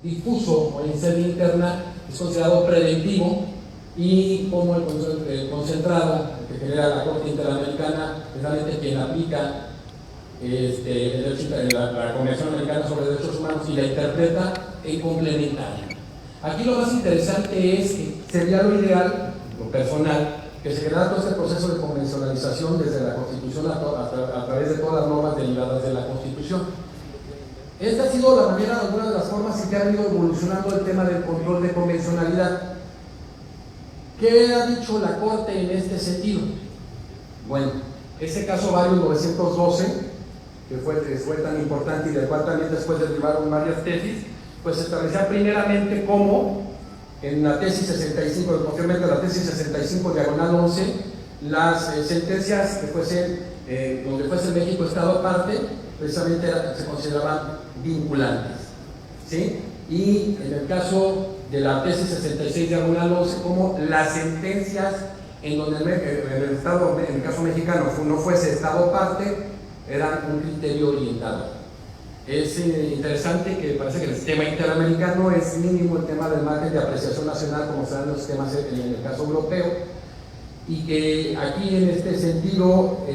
difuso o en sede interna es considerado preventivo, y como el concentrado que genera la Corte Interamericana es realmente quien aplica la Convención Americana sobre Derechos Humanos y la interpreta en complementaria. Aquí lo más interesante es que sería lo ideal, lo personal, que se generara todo este proceso de convencionalización desde la Constitución a través de todas las normas derivadas de la Constitución. Esta ha sido la manera, alguna de las formas en que ha ido evolucionando el tema del control de convencionalidad. ¿Qué ha dicho la Corte en este sentido? Bueno, ese caso Varios 912, que fue tan importante y del cual también después derivaron varias tesis, pues establecía primeramente cómo en la tesis 65, posteriormente la tesis 65 diagonal 11, las sentencias que fuesen, donde fuese México Estado aparte, precisamente se consideraban vinculantes, ¿sí? Y en el caso de la tesis 66 diagonal 11, como las sentencias en donde en el caso mexicano no fuese Estado parte, eran un criterio orientador. Es interesante que parece que el sistema interamericano es mínimo el tema del margen de apreciación nacional, como serán los sistemas en el caso europeo, y que aquí en este sentido,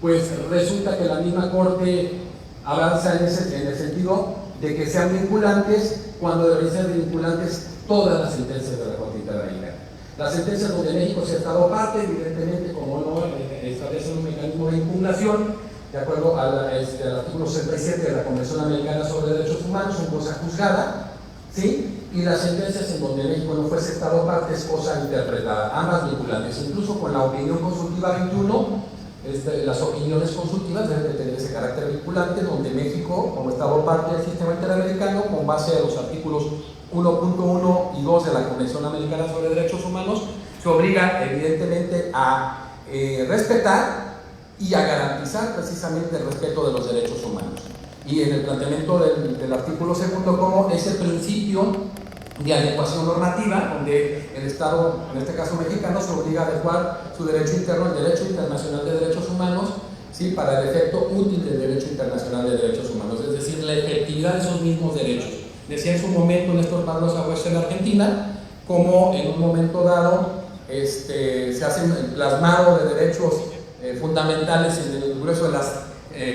pues resulta que la misma Corte avanza en el sentido de que sean vinculantes cuando deberían ser vinculantes todas las sentencias de la Corte Interamericana. Las sentencias donde México sea Estado parte, evidentemente, como no establecen un mecanismo de impugnación, de acuerdo al artículo 67 de la Convención Americana sobre Derechos Humanos, son cosa juzgada, ¿sí? Y las sentencias en donde México no fuese Estado parte es cosa interpretada, ambas vinculantes, incluso con la opinión consultiva 21. Las opiniones consultivas deben de tener ese carácter vinculante, donde México, como Estado parte del sistema interamericano, con base a los artículos 1.1 y 2 de la Convención Americana sobre Derechos Humanos, se obliga evidentemente a respetar y a garantizar precisamente el respeto de los derechos humanos. Y en el planteamiento del artículo segundo, como ese principio de adecuación normativa, donde el Estado, en este caso mexicano, se obliga a adecuar su derecho interno al derecho internacional de derechos humanos, ¿sí? Para el efecto útil del derecho internacional de derechos humanos, es decir, la efectividad de esos mismos derechos. Decía en su momento Néstor Pablo Sagüesa en Argentina, como en un momento dado se hace plasmado de derechos fundamentales en el grueso de las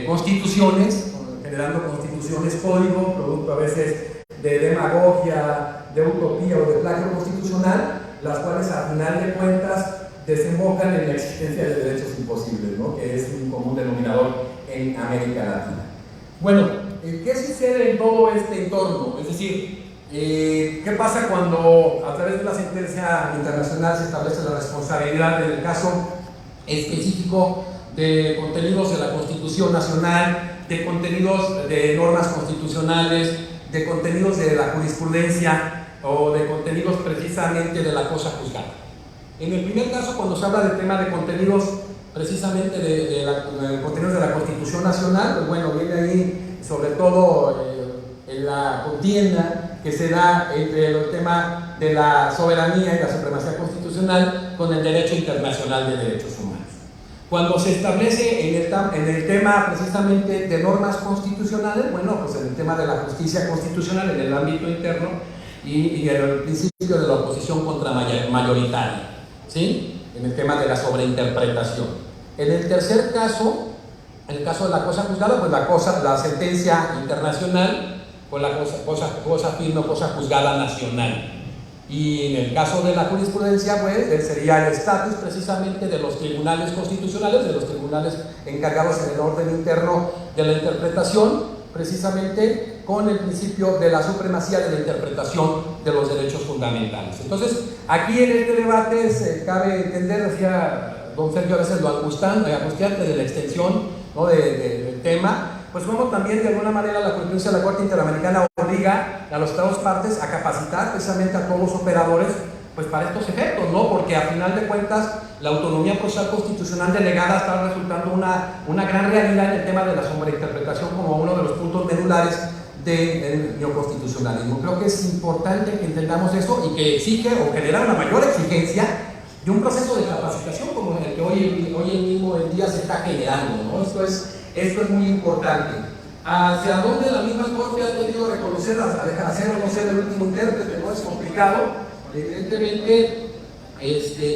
constituciones, generando constituciones código, producto a veces de demagogia, de utopía o de plagio constitucional, las cuales a final de cuentas desembocan en la existencia de derechos imposibles, ¿no? Que es un común denominador en América Latina. Bueno, ¿qué sucede en todo este entorno? Es decir, ¿qué pasa cuando a través de la sentencia internacional se establece la responsabilidad en el caso específico de contenidos de la Constitución Nacional, de contenidos de normas constitucionales, de contenidos de la jurisprudencia o de contenidos precisamente de la cosa juzgada? En el primer caso, cuando se habla del tema de contenidos precisamente de contenidos de la Constitución Nacional, pues bueno, viene ahí sobre todo en la contienda que se da entre el tema de la soberanía y la supremacía constitucional con el derecho internacional de derechos humanos. Cuando se establece en el tema precisamente de normas constitucionales, bueno, pues en el tema de la justicia constitucional en el ámbito interno y el principio de la oposición contramayoritaria, ¿sí? En el tema de la sobreinterpretación. En el tercer caso, en el caso de la cosa juzgada, pues la sentencia internacional con la cosa firme o cosa juzgada nacional. Y en el caso de la jurisprudencia, pues sería el estatus precisamente de los tribunales constitucionales, de los tribunales encargados en el orden interno de la interpretación, precisamente con el principio de la supremacía de la interpretación de los derechos fundamentales. Entonces, aquí en este debate cabe entender, decía don Sergio, a veces lo angustiante de la extensión, ¿no? del tema, pues como también de alguna manera la jurisprudencia de la Corte Interamericana obliga a los Estados partes a capacitar precisamente a todos los operadores pues para estos efectos, ¿no? Porque a final de cuentas la autonomía procesal constitucional delegada está resultando una gran realidad en el tema de la sobreinterpretación como uno de los puntos medulares del neoconstitucionalismo. Creo que es importante que entendamos eso y que exige o genera una mayor exigencia de un proceso de capacitación como el que hoy mismo en día se está generando, ¿no? Esto es muy importante. hacia dónde la misma Corte ha tenido que reconocer, hacer o no ser el último intérprete, no es complicado. Evidentemente,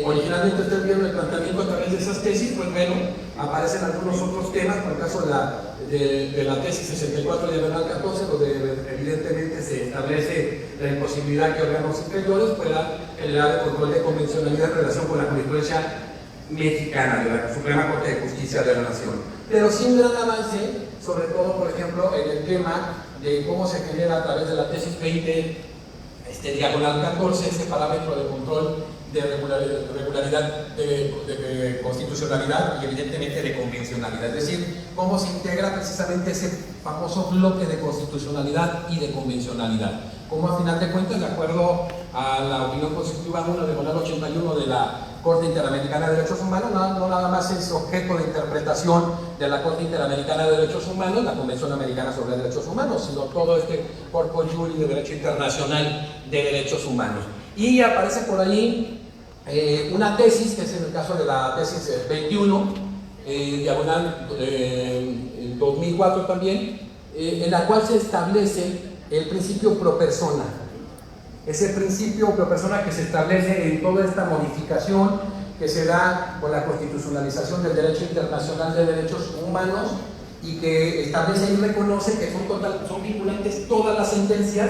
originalmente ustedes vieron el planteamiento a través de esas tesis, pues bueno, aparecen algunos otros temas, por el caso de la tesis 64 diagonal 14, donde evidentemente se establece la imposibilidad que órganos superiores puedan generar el control de convencionalidad en relación con la jurisprudencia mexicana de la Suprema Corte de Justicia de la Nación. Pero sí un gran avance, sobre todo, por ejemplo, en el tema de cómo se genera a través de la tesis 20 diagonal 14 ese parámetro de control de regularidad, de constitucionalidad y evidentemente de convencionalidad, es decir, cómo se integra precisamente ese famoso bloque de constitucionalidad y de convencionalidad, cómo a final de cuentas, de acuerdo a la opinión constitutiva 1 diagonal 81 de la Corte Interamericana de Derechos Humanos, no nada más es objeto de interpretación de la Corte Interamericana de Derechos Humanos, la Convención Americana sobre Derechos Humanos, sino todo este corpus juris de derecho internacional de derechos humanos. Y aparece por ahí una tesis, que es en el caso de la tesis 21, diagonal 2004 también, en la cual se establece el principio pro persona. Ese principio pro persona que se establece en toda esta modificación que se da con la constitucionalización del derecho internacional de derechos humanos y que establece y reconoce que son vinculantes todas las sentencias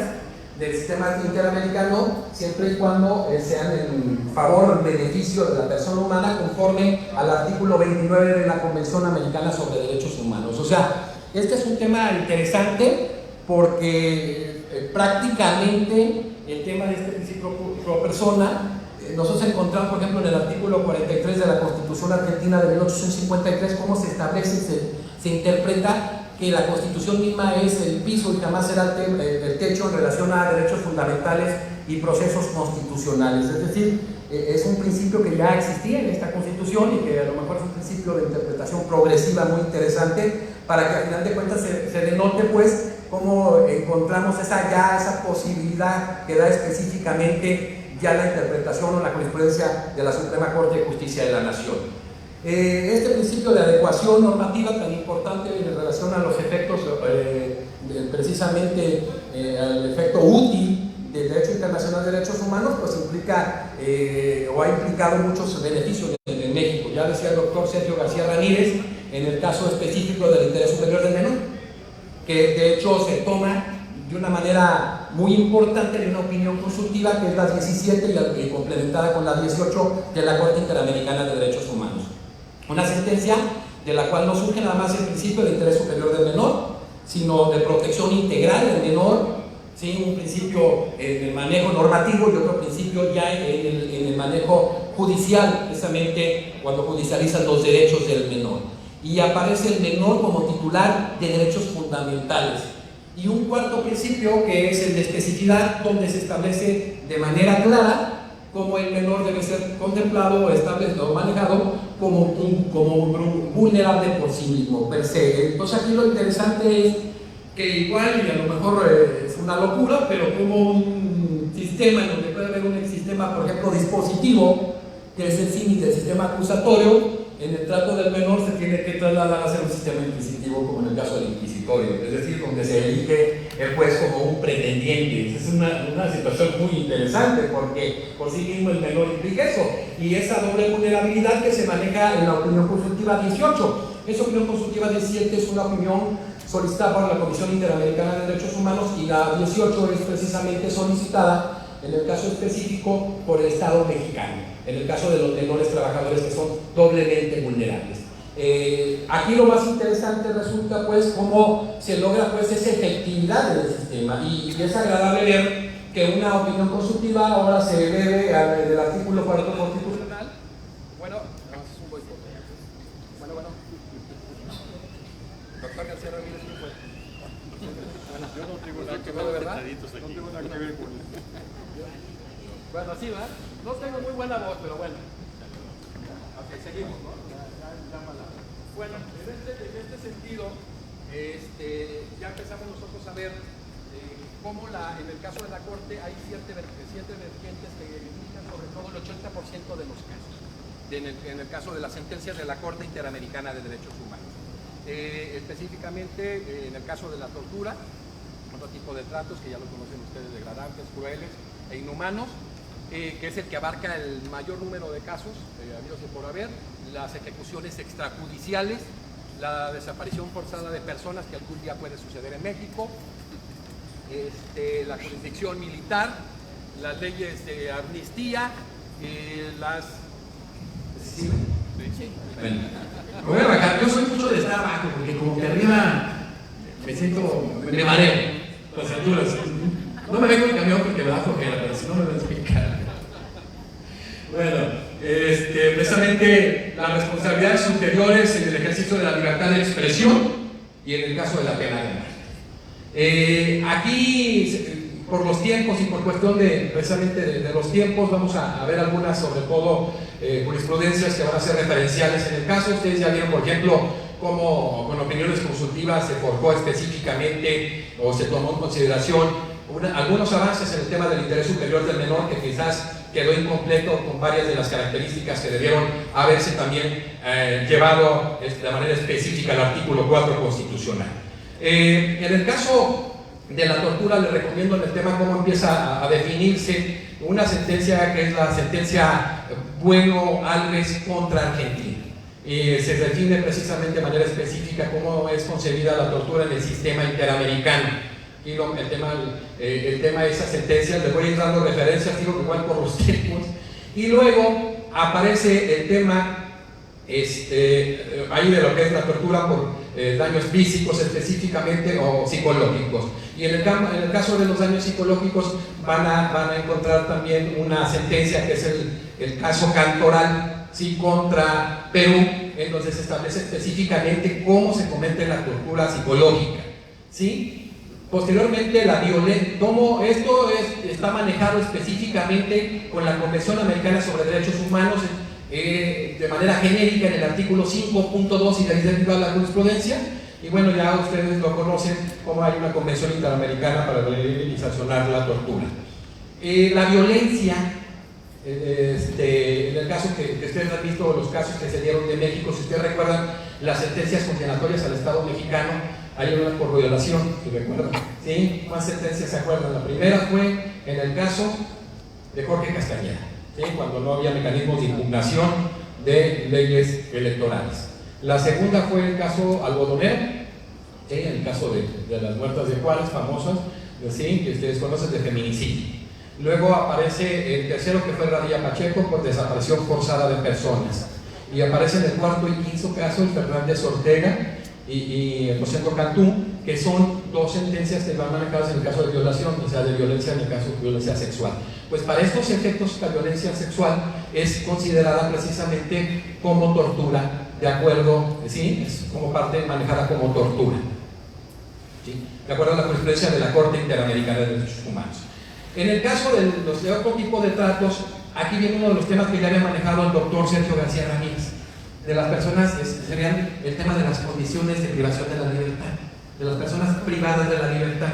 del sistema interamericano, siempre y cuando sean en favor, en beneficio de la persona humana, conforme al artículo 29 de la Convención Americana sobre Derechos Humanos. O sea, este es un tema interesante porque prácticamente el tema de este principio pro persona, nosotros encontramos, por ejemplo, en el artículo 43 de la Constitución Argentina de 1853, cómo se establece, se interpreta que la Constitución misma es el piso y jamás será el techo en relación a derechos fundamentales y procesos constitucionales. Es decir, es un principio que ya existía en esta Constitución y que a lo mejor es un principio de interpretación progresiva muy interesante para que al final de cuentas se denote pues cómo encontramos esa posibilidad que da específicamente ya la interpretación o la jurisprudencia de la Suprema Corte de Justicia de la Nación. Este principio de adecuación normativa tan importante en relación a los efectos, precisamente al efecto útil del derecho internacional de derechos humanos, pues implica o ha implicado muchos beneficios en México. Ya decía el doctor Sergio García Ramírez en el caso específico del interés superior del menor, que de hecho se toma de una manera muy importante de una opinión consultiva que es la 17 y complementada con la 18 de la Corte Interamericana de Derechos Humanos. Una sentencia de la cual no surge nada más el principio de interés superior del menor, sino de protección integral del menor, ¿sí? Un principio en el manejo normativo y otro principio ya en el manejo judicial, precisamente cuando judicializan los derechos del menor. Y aparece el menor como titular de derechos fundamentales. Y un cuarto principio que es el de especificidad, donde se establece de manera clara cómo el menor debe ser contemplado, establecido o manejado como vulnerable por sí mismo, per se. Entonces aquí lo interesante es que igual, y a lo mejor es una locura, pero como un sistema en donde puede haber un sistema, por ejemplo, dispositivo, que es el símil del sistema acusatorio, en el trato del menor se tiene que trasladar a ser un sistema inquisitivo, como en el caso del inquisitorio, es decir, donde se elige el juez como un pretendiente. Es una situación muy interesante porque por sí mismo el menor implica eso, y esa doble vulnerabilidad que se maneja en la opinión consultiva 18. Esa opinión consultiva 17 es una opinión solicitada por la Comisión Interamericana de Derechos Humanos y la 18 es precisamente solicitada en el caso específico por el Estado mexicano, en el caso de los menores trabajadores que son doblemente vulnerables. Aquí lo más interesante resulta pues cómo se logra pues esa efectividad del sistema, y es agradable ver que una opinión consultiva ahora se debe del artículo 4 constitucional. Bueno, es un boicot. Bueno. Doctor García Ramírez, ¿quién fue? Yo no tengo nada que ver, ¿verdad? No tengo nada que ver con eso. Bueno, así va. No tengo muy buena voz, pero bueno. Ok, seguimos, ¿no? Bueno, en este sentido, ya empezamos nosotros a ver cómo en el caso de la Corte hay siete vertientes que indican sobre todo el 80% de los casos, en el caso de las sentencias de la Corte Interamericana de Derechos Humanos. específicamente en el caso de la tortura, otro tipo de tratos que ya lo conocen ustedes, degradantes, crueles e inhumanos, que es el que abarca el mayor número de casos, habidos y por haber, las ejecuciones extrajudiciales, la desaparición forzada de personas que algún día puede suceder en México, la jurisdicción militar, las leyes de amnistía, las... Sí. Sí. Bueno, voy a bajar. Yo soy mucho de estar abajo, porque como que arriba me mareo, las alturas. No me vengo en camión porque me da flojera, pero si no me voy a explicar. Bueno, precisamente las responsabilidades superiores en el ejercicio de la libertad de expresión y en el caso de la pena de muerte. Aquí, por los tiempos y por cuestión precisamente de los tiempos, vamos a ver algunas, sobre todo, jurisprudencias que van a ser referenciales en el caso. Ustedes ya vieron, por ejemplo, cómo con opiniones consultivas se forjó específicamente o se tomó en consideración algunos avances en el tema del interés superior del menor, que quizás quedó incompleto con varias de las características que debieron haberse también llevado de manera específica al artículo 4 constitucional. En el caso de la tortura, les recomiendo en el tema cómo empieza a definirse una sentencia que es la sentencia Bueno Alves contra Argentina. Se define precisamente de manera específica cómo es concebida la tortura en el sistema interamericano. Y el tema de esa sentencia, les voy a ir dando referencias, digo igual por los tiempos. Y luego aparece el tema ahí de lo que es la tortura por daños físicos específicamente o psicológicos. Y en el caso de los daños psicológicos van a encontrar también una sentencia que es el caso Cantoral, ¿sí?, contra Perú, en donde se establece específicamente cómo se comete la tortura psicológica, ¿sí? Posteriormente, la violencia, cómo esto está manejado específicamente con la Convención Americana sobre Derechos Humanos de manera genérica en el artículo 5.2 y de ahí deriva la jurisprudencia. Y bueno, ya ustedes lo conocen, como hay una Convención Interamericana para prevenir y sancionar la tortura. La violencia, en el caso que ustedes han visto, los casos que se dieron de México, si ustedes recuerdan las sentencias condenatorias al Estado mexicano, hay una por violación, si recuerdan, ¿sí? ¿Cuántas sentencias se acuerdan? La primera fue en el caso de Jorge Castañeda, ¿sí?, cuando no había mecanismos de impugnación de leyes electorales. La segunda fue el caso Algodonero, ¿sí?, en el caso de las muertas de Juárez, famosas, ¿sí?, que ustedes conocen, de feminicidio. Luego aparece el tercero, que fue Radilla Pacheco, por desaparición forzada de personas. Y aparece en el cuarto y quinto caso el Fernández Ortega y el José Cantú, que son dos sentencias que van manejadas en el caso de violación, o sea, de violencia en el caso de violencia sexual. Pues para estos efectos, la violencia sexual es considerada precisamente como tortura, de acuerdo, ¿sí?, es como parte manejada como tortura, ¿sí?, de acuerdo a la jurisprudencia de la Corte Interamericana de Derechos Humanos. En el caso de otro tipo de tratos, aquí viene uno de los temas que ya había manejado el doctor Sergio García Ramírez, de las personas, serían el tema de las condiciones de privación de la libertad, de las personas privadas de la libertad.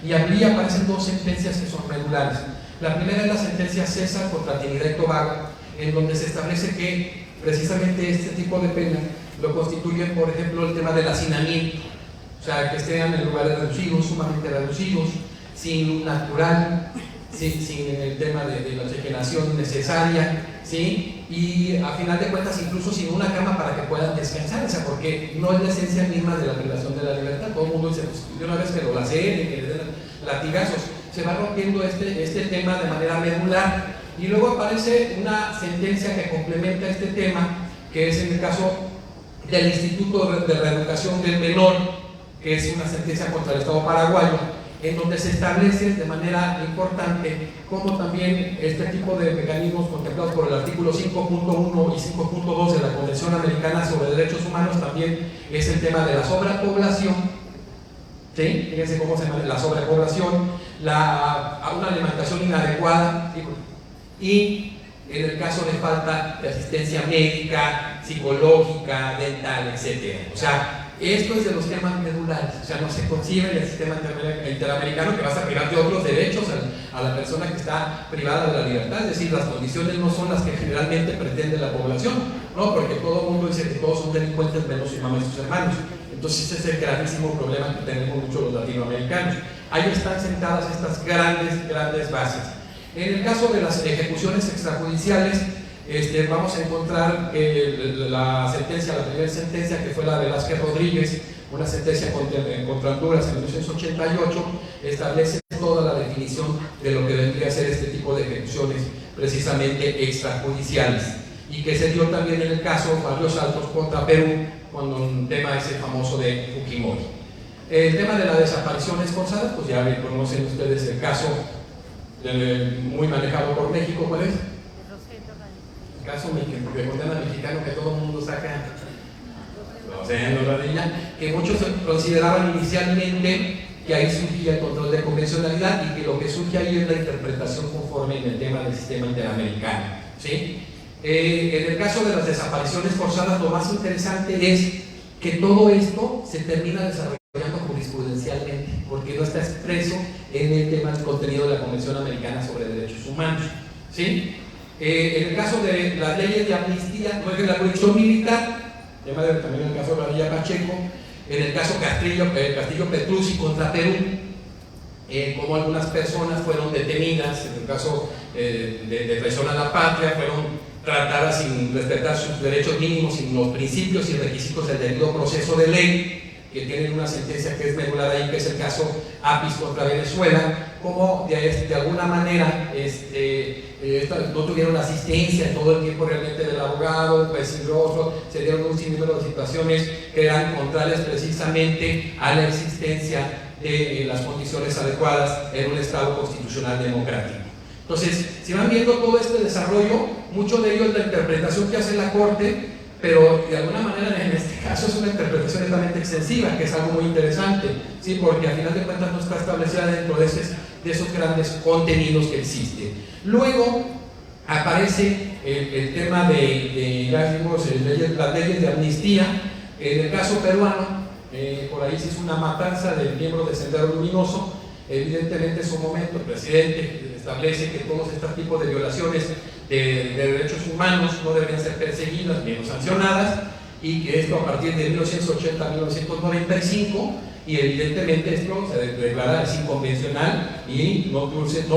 Y aquí aparecen dos sentencias que son regulares. La primera es la sentencia César contra Trinidad y Tobago, en donde se establece que precisamente este tipo de pena lo constituyen, por ejemplo, el tema del hacinamiento, o sea, que estén en lugares reducidos, sumamente reducidos, sin luz natural, sin el tema de la oxigenación necesaria, ¿sí?, y a final de cuentas incluso sin una cama para que puedan descansar, o sea, porque no es la esencia misma de la privación de la libertad. Todo el mundo dice, pues, de una vez que lo laceren, que le den latigazos, se va rompiendo este tema de manera medular. Y luego aparece una sentencia que complementa este tema, que es en el caso del Instituto de Reeducación del Menor, que es una sentencia contra el Estado paraguayo, en donde se establece de manera importante cómo también este tipo de mecanismos contemplados por el artículo 5.1 y 5.2 de la Convención Americana sobre Derechos Humanos también es el tema de la sobrepoblación, ¿sí? Fíjense cómo se llama la sobrepoblación, una alimentación inadecuada, ¿sí?, y en el caso de falta de asistencia médica, psicológica, dental, etc. O sea, esto es de los temas medulares, o sea, no se concibe en el sistema interamericano que vas a privar de otros derechos a la persona que está privada de la libertad, es decir, las condiciones no son las que generalmente pretende la población, ¿no?, porque todo el mundo dice que todos son delincuentes menos sus mamás y sus hermanos. Entonces ese es el gravísimo problema que tenemos muchos los latinoamericanos. Ahí están sentadas estas grandes bases. En el caso de las ejecuciones extrajudiciales, vamos a encontrar la primera sentencia, que fue la de Velázquez Rodríguez, una sentencia contra Honduras en 1988, establece toda la definición de lo que vendría a ser este tipo de ejecuciones precisamente extrajudiciales, y que se dio también en el caso Barrios Altos contra Perú, con un tema ese famoso de Fujimori. El tema de las desapariciones forzadas, pues ya conocen ustedes el caso muy manejado por México. ¿Cuál es? El caso de condena mexicano que todo el mundo saca, que muchos consideraban inicialmente que ahí surgía el control de convencionalidad y que lo que surge ahí es la interpretación conforme en el tema del sistema interamericano, ¿sí? En el caso de las desapariciones forzadas, lo más interesante es que todo esto se termina desarrollando jurisprudencialmente, porque no está expreso en el tema del contenido de la Convención Americana sobre Derechos Humanos, ¿sí? En el caso de las leyes de amnistía, no es que la jurisdicción militar, también en el caso de la Villa Pacheco, en el caso Castillo Petrucci contra Perú, como algunas personas fueron detenidas, en el caso de traición a la patria, fueron tratadas sin respetar sus derechos mínimos, sin los principios y requisitos del debido proceso de ley, que tienen una sentencia que es regulada ahí, que es el caso Apis contra Venezuela, como de alguna manera no tuvieron asistencia en todo el tiempo realmente del abogado, pues se dieron un sinnúmero de situaciones que eran contrarias precisamente a la existencia de las condiciones adecuadas en un Estado constitucional democrático. Entonces, si van viendo todo este desarrollo, mucho de ello es la interpretación que hace la Corte, pero de alguna manera en este caso es una interpretación netamente extensiva, que es algo muy interesante, ¿sí? Porque al final de cuentas no está establecida dentro de esos grandes contenidos que existen. Luego aparece el tema ya vimos, las leyes de amnistía. En el caso peruano, por ahí se hizo una matanza del miembro de Sendero Luminoso. Evidentemente en su momento el presidente establece que todos estos tipos de violaciones de derechos humanos no deben ser perseguidas ni sancionadas, y que esto a partir de 1980 a 1995, y evidentemente esto se declara es inconvencional y no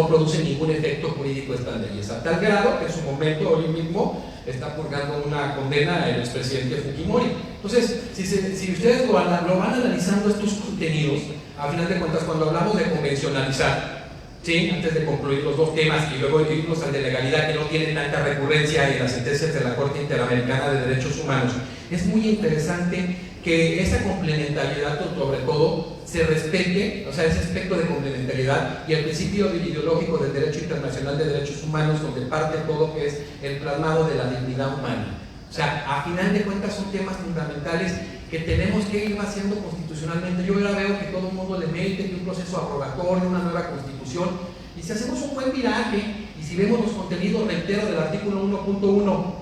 produce ningún efecto jurídico estas leyes, a tal grado que en su momento hoy mismo está purgando una condena el expresidente Fujimori. Entonces, si ustedes lo van analizando estos contenidos, a final de cuentas, cuando hablamos de convencionalizar, ¿sí? Antes de concluir los dos temas y luego irnos al de legalidad, que no tienen tanta recurrencia en las sentencias de la Corte Interamericana de Derechos Humanos, es muy interesante que esa complementariedad, sobre todo, se respete, o sea, ese aspecto de complementariedad y el principio ideológico del derecho internacional de derechos humanos, donde parte todo que es el plasmado de la dignidad humana. O sea, a final de cuentas son temas fundamentales que tenemos que ir haciendo constitucionalmente. Yo ahora veo que todo el mundo le mete un proceso aprobatorio, una nueva constitución, y si hacemos un buen viraje, y si vemos los contenidos, reitero, del artículo 1.1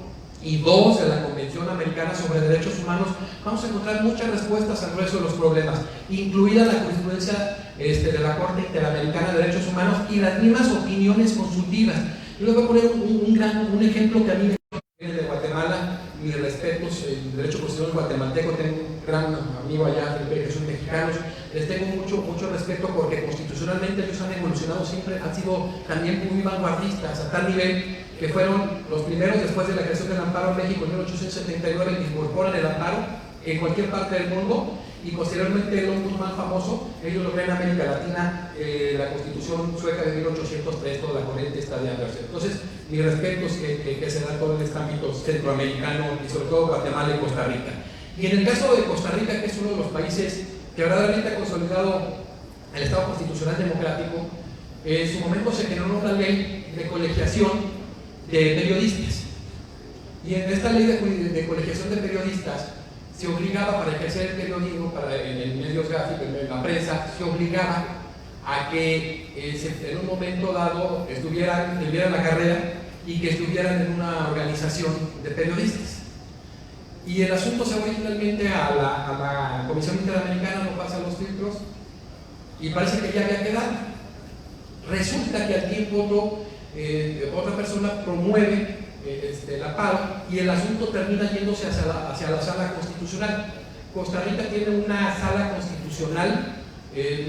y 2 de la Convención Americana sobre Derechos Humanos, vamos a encontrar muchas respuestas al resto de los problemas, incluida la jurisprudencia de la Corte Interamericana de Derechos Humanos y las mismas opiniones consultivas. Yo les voy a poner un ejemplo que a mí viene de Guatemala. Mis respetos, el derecho constitucional guatemalteco, tengo un gran amigo allá, que son mexicanos, les tengo mucho respeto porque constitucionalmente ellos han evolucionado siempre, han sido también muy vanguardistas, a tal nivel que fueron los primeros después de la creación del amparo en México en 1879 que incorporan el amparo en cualquier parte del mundo, y posteriormente el ombudsman famoso, ellos lo ven en América Latina, la Constitución sueca de 1803, toda la corriente está de Anderson. Entonces, mis respetos que se da todo en este ámbito centroamericano y sobre todo Guatemala y Costa Rica. Y en el caso de Costa Rica, que es uno de los países que verdaderamente ha consolidado el Estado Constitucional Democrático, en su momento se generó una ley de colegiación de periodistas. Y en esta ley de colegiación de periodistas se obligaba, para ejercer el periodismo, en medios gráficos, en la prensa, se obligaba a que en un momento dado tuvieran la carrera y que estuvieran en una organización de periodistas. Y el asunto se va finalmente a la Comisión Interamericana, no pasa los filtros, y parece que ya había quedado. Resulta que al tiempo otra persona promueve el amparo y el asunto termina yéndose hacia la sala constitucional. Costa Rica tiene una sala constitucional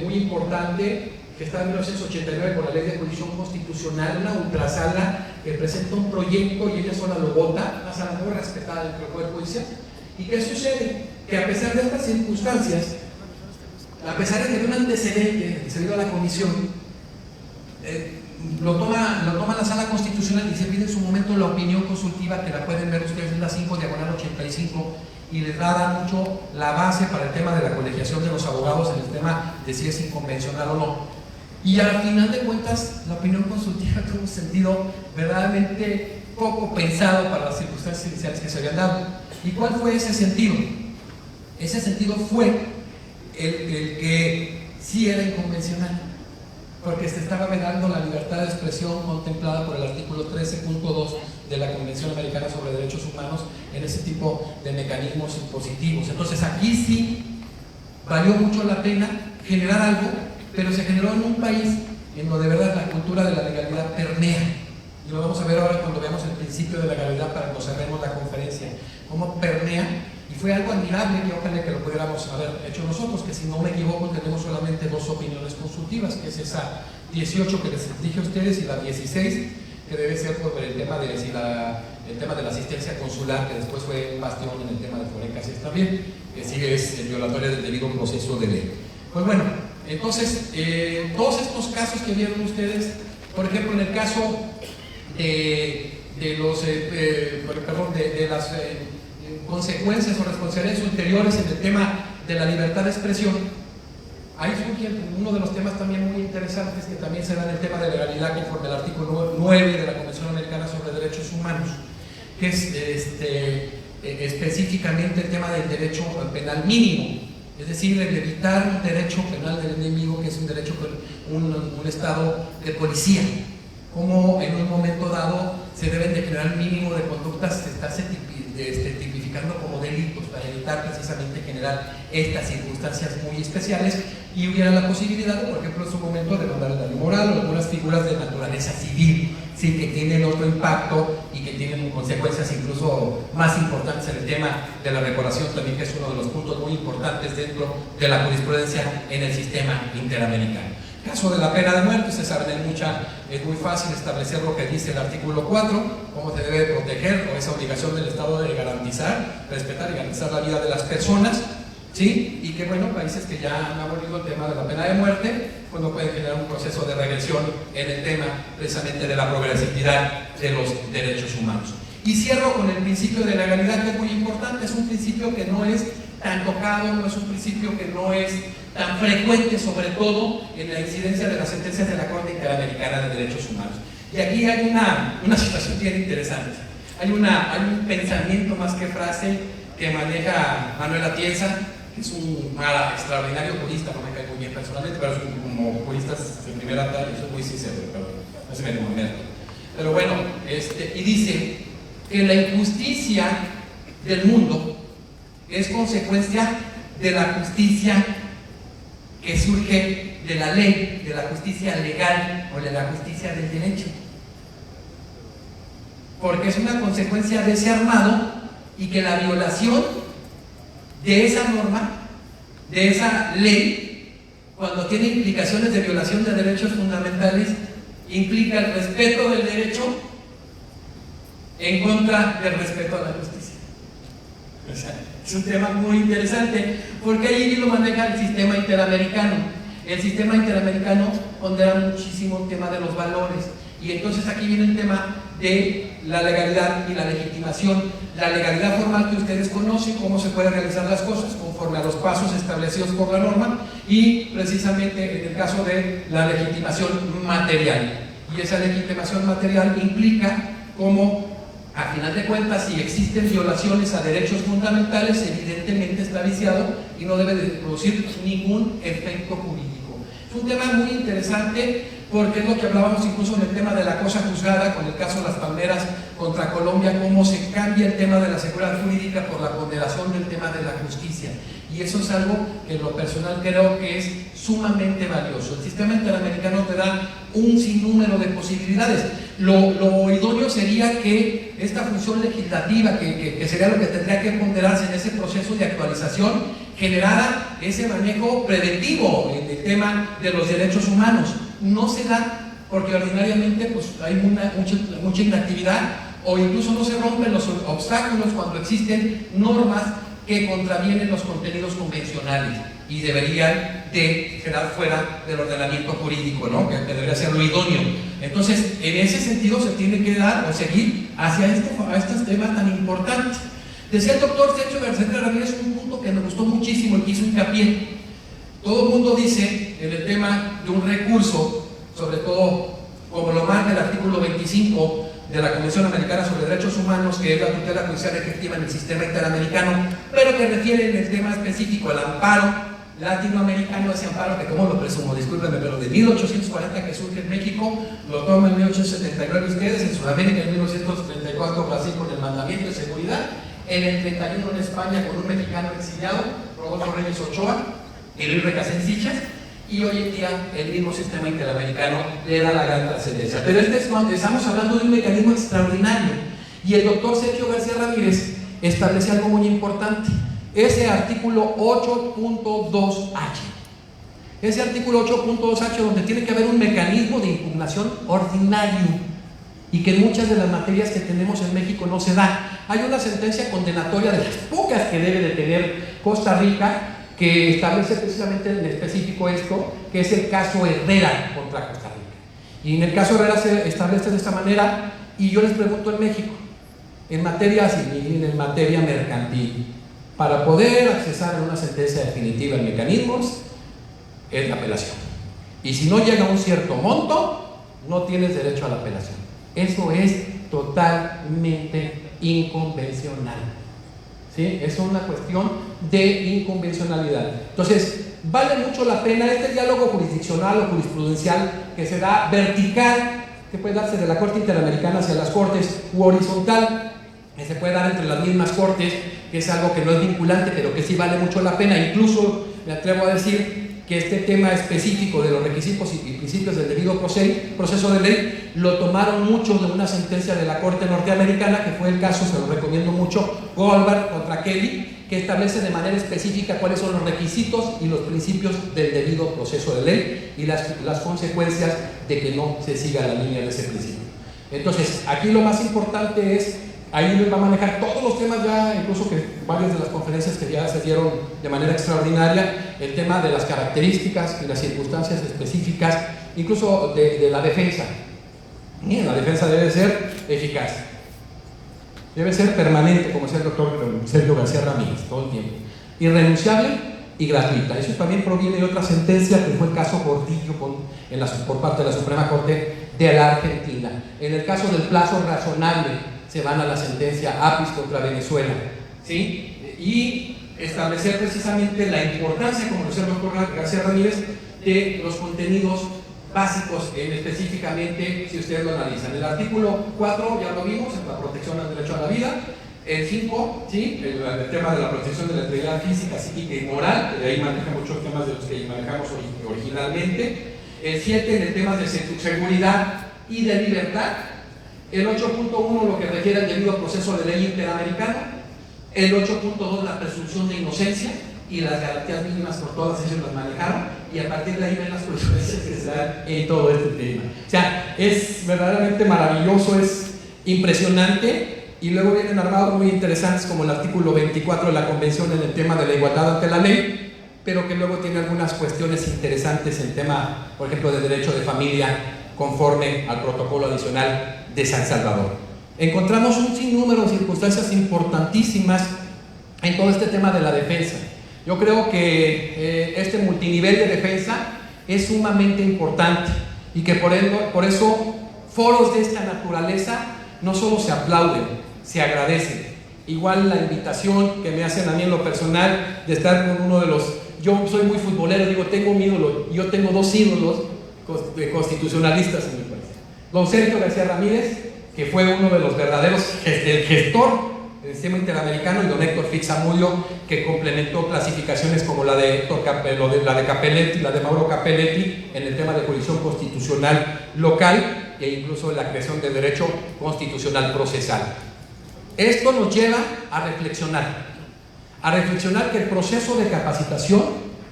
muy importante que está en 1989 por la ley de jurisdicción constitucional, una ultrasala que presenta un proyecto y ella sola lo vota, una sala muy respetada dentro del Poder Judicial. ¿Y qué sucede? Que a pesar de estas circunstancias, a pesar de que hay un antecedente se dio a la comisión, lo toma la sala constitucional y se pide en su momento la opinión consultiva, que la pueden ver ustedes en la 5/85, y les va a dar mucho la base para el tema de la colegiación de los abogados en el tema de si es inconvencional o no. Y al final de cuentas, la opinión consultiva tuvo un sentido verdaderamente poco pensado para las circunstancias iniciales que se habían dado. ¿Y cuál fue ese sentido? Ese sentido fue el que sí era inconvencional, porque se estaba vedando la libertad de expresión contemplada por el artículo 13.2 de la Convención Americana sobre Derechos Humanos en ese tipo de mecanismos impositivos. Entonces aquí sí valió mucho la pena generar algo, pero se generó en un país en donde de verdad la cultura de la legalidad permea. Y lo vamos a ver ahora cuando veamos el principio de la legalidad para que nos cerremos la conferencia, cómo permea. Y fue algo admirable que ojalá que lo pudiéramos haber hecho nosotros, que si no me equivoco tenemos solamente 2 opiniones consultivas, que es esa 18 que les dije a ustedes y la 16, que debe ser por el tema de el tema de la asistencia consular, que después fue un bastión en el tema de Foreca, si está bien, que sí es el violatorio del debido proceso de ley. Pues bueno, entonces, todos estos casos que vieron ustedes, por ejemplo, en el caso de las consecuencias o responsabilidades ulteriores en el tema de la libertad de expresión, ahí surge uno de los temas también muy interesantes que también se da en el tema de legalidad conforme al artículo 9 de la Convención Americana sobre Derechos Humanos, que es específicamente el tema del derecho penal mínimo, es decir, el evitar un derecho penal del enemigo, que es un derecho, un estado de policía, como en un momento dado se deben de generar mínimo de conductas que está tipificando como delitos para evitar precisamente generar estas circunstancias muy especiales y hubiera la posibilidad, por ejemplo, en su momento de mandar el daño moral o algunas figuras de naturaleza civil, sí, que tienen otro impacto y que tienen consecuencias incluso más importantes en el tema de la reparación también, que es uno de los puntos muy importantes dentro de la jurisprudencia en el sistema interamericano. Caso de la pena de muerte, se sabe es muy fácil establecer lo que dice el artículo 4, cómo se debe proteger o esa obligación del Estado de garantizar, respetar y garantizar la vida de las personas, ¿sí? Y que bueno, países que ya han abolido el tema de la pena de muerte, pues no pueden generar un proceso de regresión en el tema precisamente de la progresividad de los derechos humanos. Y cierro con el principio de legalidad, que es muy importante, es un principio que no es tan tocado, no es un principio que no es tan frecuente, sobre todo en la incidencia de las sentencias de la Corte Interamericana de Derechos Humanos. Y aquí hay una situación bien interesante. Hay un pensamiento más que frase que maneja Manuel Atienza, que es un extraordinario jurista, no me cae muy bien personalmente, pero como jurista de primera talla, soy muy sincero, pero no se me momento. Pero bueno, y dice que la injusticia del mundo es consecuencia de la justicia que surge de la ley, de la justicia legal o de la justicia del derecho, porque es una consecuencia de ese armado, y que la violación de esa norma, de esa ley, cuando tiene implicaciones de violación de derechos fundamentales, implica el respeto del derecho en contra del respeto a la justicia. O sea, es un tema muy interesante, porque allí lo maneja el sistema interamericano. El sistema interamericano pondera muchísimo el tema de los valores, y entonces aquí viene el tema de la legalidad y la legitimación. La legalidad formal que ustedes conocen, cómo se pueden realizar las cosas conforme a los pasos establecidos por la norma, y precisamente en el caso de la legitimación material. Y esa legitimación material implica cómo, a final de cuentas, si existen violaciones a derechos fundamentales, evidentemente está viciado y no debe de producir ningún efecto jurídico. Es un tema muy interesante, porque es lo que hablábamos incluso en el tema de la cosa juzgada, con el caso de las palmeras contra Colombia, cómo se cambia el tema de la seguridad jurídica por la ponderación del tema de la justicia. Y eso es algo que en lo personal creo que es sumamente valioso. El sistema interamericano te da un sinnúmero de posibilidades. lo idóneo sería que esta función legislativa, que sería lo que tendría que ponderarse en ese proceso de actualización, generara ese manejo preventivo en el tema de los derechos humanos. No se da porque ordinariamente pues, hay mucha inactividad, o incluso no se rompen los obstáculos cuando existen normas que contravienen los contenidos convencionales y deberían de quedar fuera del ordenamiento jurídico, ¿no? Que debería ser lo idóneo. Entonces, en ese sentido se tiene que dar o seguir hacia estos temas tan importantes. Decía el doctor Sergio García Ramírez un punto que me gustó muchísimo y que hizo hincapié. Todo el mundo dice en el tema de un recurso, sobre todo como lo marca el artículo 25 de la Convención Americana sobre Derechos Humanos, que es la tutela judicial efectiva en el sistema interamericano, pero que refiere en el tema específico al amparo latinoamericano, ese amparo que, como lo presumo, discúlpenme, pero de 1840 que surge en México, lo toman en 1879 ustedes, en Sudamérica en 1934 Brasil con el mandamiento de seguridad, en el 31 en España con un mexicano exiliado, Rodolfo Reyes Ochoa y Luis Recasencichas, y hoy en día el mismo sistema interamericano le da la gran trascendencia. Pero estamos hablando de un mecanismo extraordinario, y el doctor Sergio García Ramírez establece algo muy importante. Ese artículo 8.2H. Ese artículo 8.2H, donde tiene que haber un mecanismo de impugnación ordinario, y que en muchas de las materias que tenemos en México no se da. Hay una sentencia condenatoria de las pocas que debe de tener Costa Rica, que establece precisamente en específico esto, que es el caso Herrera contra Costa Rica. Y en el caso Herrera se establece de esta manera, y yo les pregunto en México, en materia civil, en materia mercantil, para poder accesar a una sentencia definitiva en mecanismos, es la apelación. Y si no llega a un cierto monto, no tienes derecho a la apelación. Eso es totalmente inconvencional. ¿Sí? Es una cuestión de inconvencionalidad. Entonces, vale mucho la pena este diálogo jurisdiccional o jurisprudencial que se da vertical, que puede darse de la Corte Interamericana hacia las Cortes, u horizontal, que se puede dar entre las mismas Cortes, que es algo que no es vinculante, pero que sí vale mucho la pena. Incluso me atrevo a decir que este tema específico de los requisitos y principios del debido proceso de ley lo tomaron mucho de una sentencia de la Corte norteamericana, que fue el caso, se lo recomiendo mucho, Goldberg contra Kelly, que establece de manera específica cuáles son los requisitos y los principios del debido proceso de ley y las consecuencias de que no se siga la línea de ese principio. Entonces, aquí lo más importante es, ahí les va a manejar todos los temas ya, incluso que varias de las conferencias que ya se dieron de manera extraordinaria, el tema de las características y las circunstancias específicas, incluso de la defensa. Bien, la defensa debe ser eficaz, debe ser permanente, como decía el doctor Sergio García Ramírez, todo el tiempo, irrenunciable y gratuita. Eso también proviene de otra sentencia, que fue el caso Gordillo por parte de la Suprema Corte de la Argentina. En el caso del plazo razonable, se van a la sentencia Apis contra Venezuela, ¿sí? Y establecer precisamente la importancia, como lo decía el doctor García Ramírez, de los contenidos básicos, específicamente, si ustedes lo analizan. El artículo 4, ya lo vimos, la protección al derecho a la vida. El 5, ¿sí? El tema de la protección de la integridad física, psíquica y moral, de ahí maneja muchos temas de los que manejamos originalmente. El 7, en el tema de seguridad y de libertad. El 8.1, lo que requiere el debido proceso de ley interamericano. El 8.2, la presunción de inocencia y las garantías mínimas, por todas ellas las manejaron, y a partir de ahí ven las consecuencias que se dan en todo este tema. O sea, es verdaderamente maravilloso, es impresionante, y luego vienen armados muy interesantes como el artículo 24 de la Convención en el tema de la igualdad ante la ley, pero que luego tiene algunas cuestiones interesantes en tema, por ejemplo, de derecho de familia, conforme al protocolo adicional de San Salvador. Encontramos un sinnúmero de circunstancias importantísimas en todo este tema de la defensa. Yo creo que este multinivel de defensa es sumamente importante, y que por eso foros de esta naturaleza no solo se aplauden, se agradecen. Igual la invitación que me hacen a mí en lo personal de estar con uno de los... Yo soy muy futbolero, digo, tengo un ídolo, yo tengo dos ídolos constitucionalistas en mi país. Don Sergio García Ramírez, que fue uno de los verdaderos, el gestor del sistema interamericano, y don Héctor Fixamulio, que complementó clasificaciones como la de Capelletti, la de Mauro Capelletti, en el tema de jurisdicción constitucional local, e incluso la creación de derecho constitucional procesal. Esto nos lleva a reflexionar que el proceso de capacitación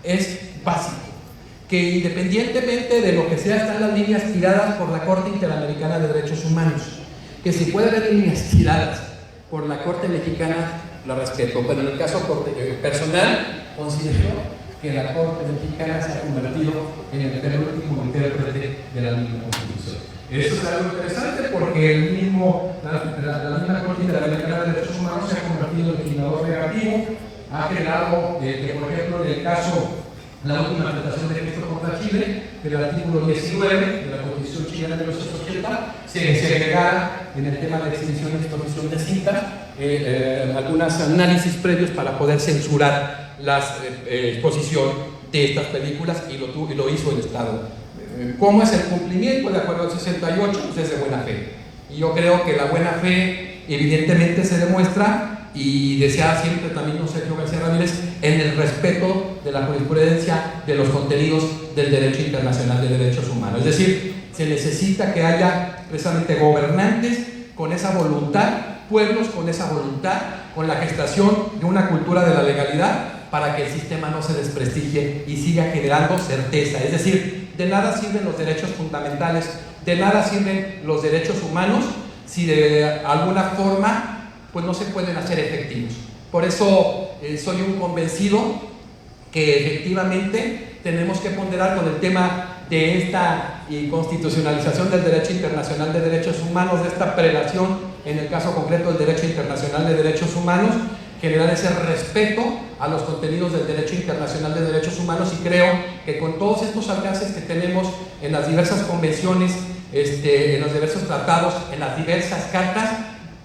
es básico, que independientemente de lo que sea, están las líneas tiradas por la Corte Interamericana de Derechos Humanos, que si puede haber líneas tiradas por la Corte Mexicana, la respeto, pero en el caso personal, considero que la Corte Mexicana se ha convertido en el penúltimo intérprete de la misma Constitución. Eso es algo interesante porque la misma Corte Interamericana de Derechos Humanos se ha convertido en legislador negativo, ha generado, por ejemplo, en el caso, la última aplicación de Cristo contra Chile, del artículo 19 de la Constitución chilena de 1980, se segregara en el tema de exhibición y exposición de cintas algunos análisis previos para poder censurar la exposición de estas películas y lo hizo el Estado. ¿Cómo es el cumplimiento? De acuerdo al 68, pues es de buena fe. Y yo creo que la buena fe evidentemente se demuestra, y decía siempre también Sergio García Ramírez, en el respeto de la jurisprudencia de los contenidos del derecho internacional de derechos humanos. Es decir, se necesita que haya precisamente gobernantes con esa voluntad, pueblos con esa voluntad, con la gestación de una cultura de la legalidad, para que el sistema no se desprestigie y siga generando certeza. Es decir, de nada sirven los derechos fundamentales, de nada sirven los derechos humanos si de alguna forma pues no se pueden hacer efectivos. Por eso soy un convencido que efectivamente tenemos que ponderar con el tema de esta constitucionalización del derecho internacional de derechos humanos, de esta prelación, en el caso concreto del derecho internacional de derechos humanos, generar ese respeto a los contenidos del derecho internacional de derechos humanos, y creo que con todos estos alcances que tenemos en las diversas convenciones, en los diversos tratados, en las diversas cartas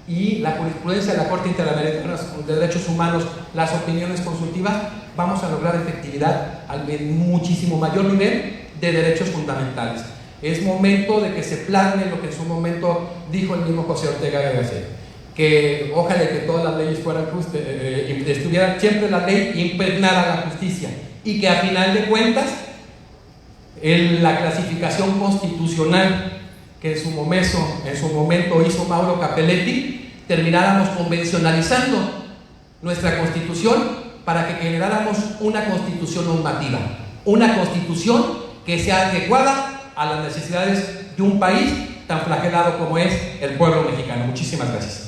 y la jurisprudencia de la Corte Interamericana de Derechos Humanos, las opiniones consultivas, vamos a lograr efectividad al muchísimo mayor nivel de derechos fundamentales. Es momento de que se plasme lo que en su momento dijo el mismo José Ortega Gasset, que ojalá que todas las leyes fueran justas, estuviera siempre la ley impregnada a la justicia, y que a final de cuentas la clasificación constitucional que en su momento hizo Mauro Capelletti, termináramos convencionalizando nuestra constitución para que generáramos una constitución normativa, una constitución que sea adecuada a las necesidades de un país tan flagelado como es el pueblo mexicano. Muchísimas gracias.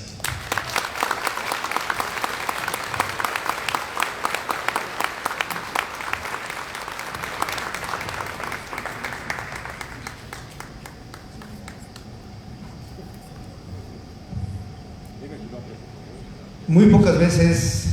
Muy pocas veces